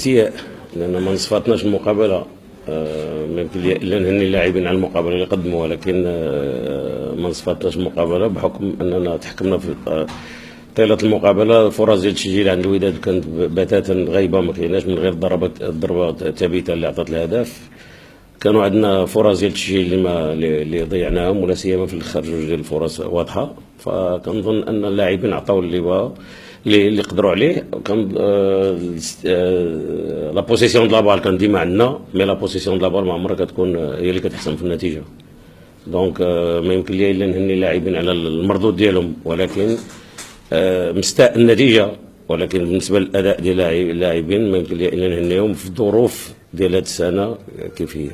استياء، لان ما نصفاتناش المقابله. ما يمكن لي الا نهني اللاعبين على المقابله اللي قدموا، ولكن ما نصفاتناش المقابله بحكم اننا تحكمنا في طيله المقابله. الفرص ديال التسجيل عند الوداد كانت بتاتا غايبه، ما كايناش من غير الضربه الثابته اللي عطات الهدف. كانوا عندنا فرص ديال التسجيل اللي ضيعناهم، ولا سيما في الاخر جوج ديال الفرص واضحه. فكنظن ان اللاعبين عطاو اللي بغاو اللي قدروا عليه. كان لا بوسيسيون دو لا بال كان ديما عندنا، مي لا بوسيسيون دو لا بال ما عمرها كتكون هي اللي كتحسم في النتيجه. دونك ما يمكن لي الا نهني اللاعبين على المردود ديالهم، ولكن مستاء النتيجه. ولكن بالنسبه للاداء ديال اللاعبين ما يمكن لي الا نهنيهم في الظروف ديال هذه السنه كيف هي.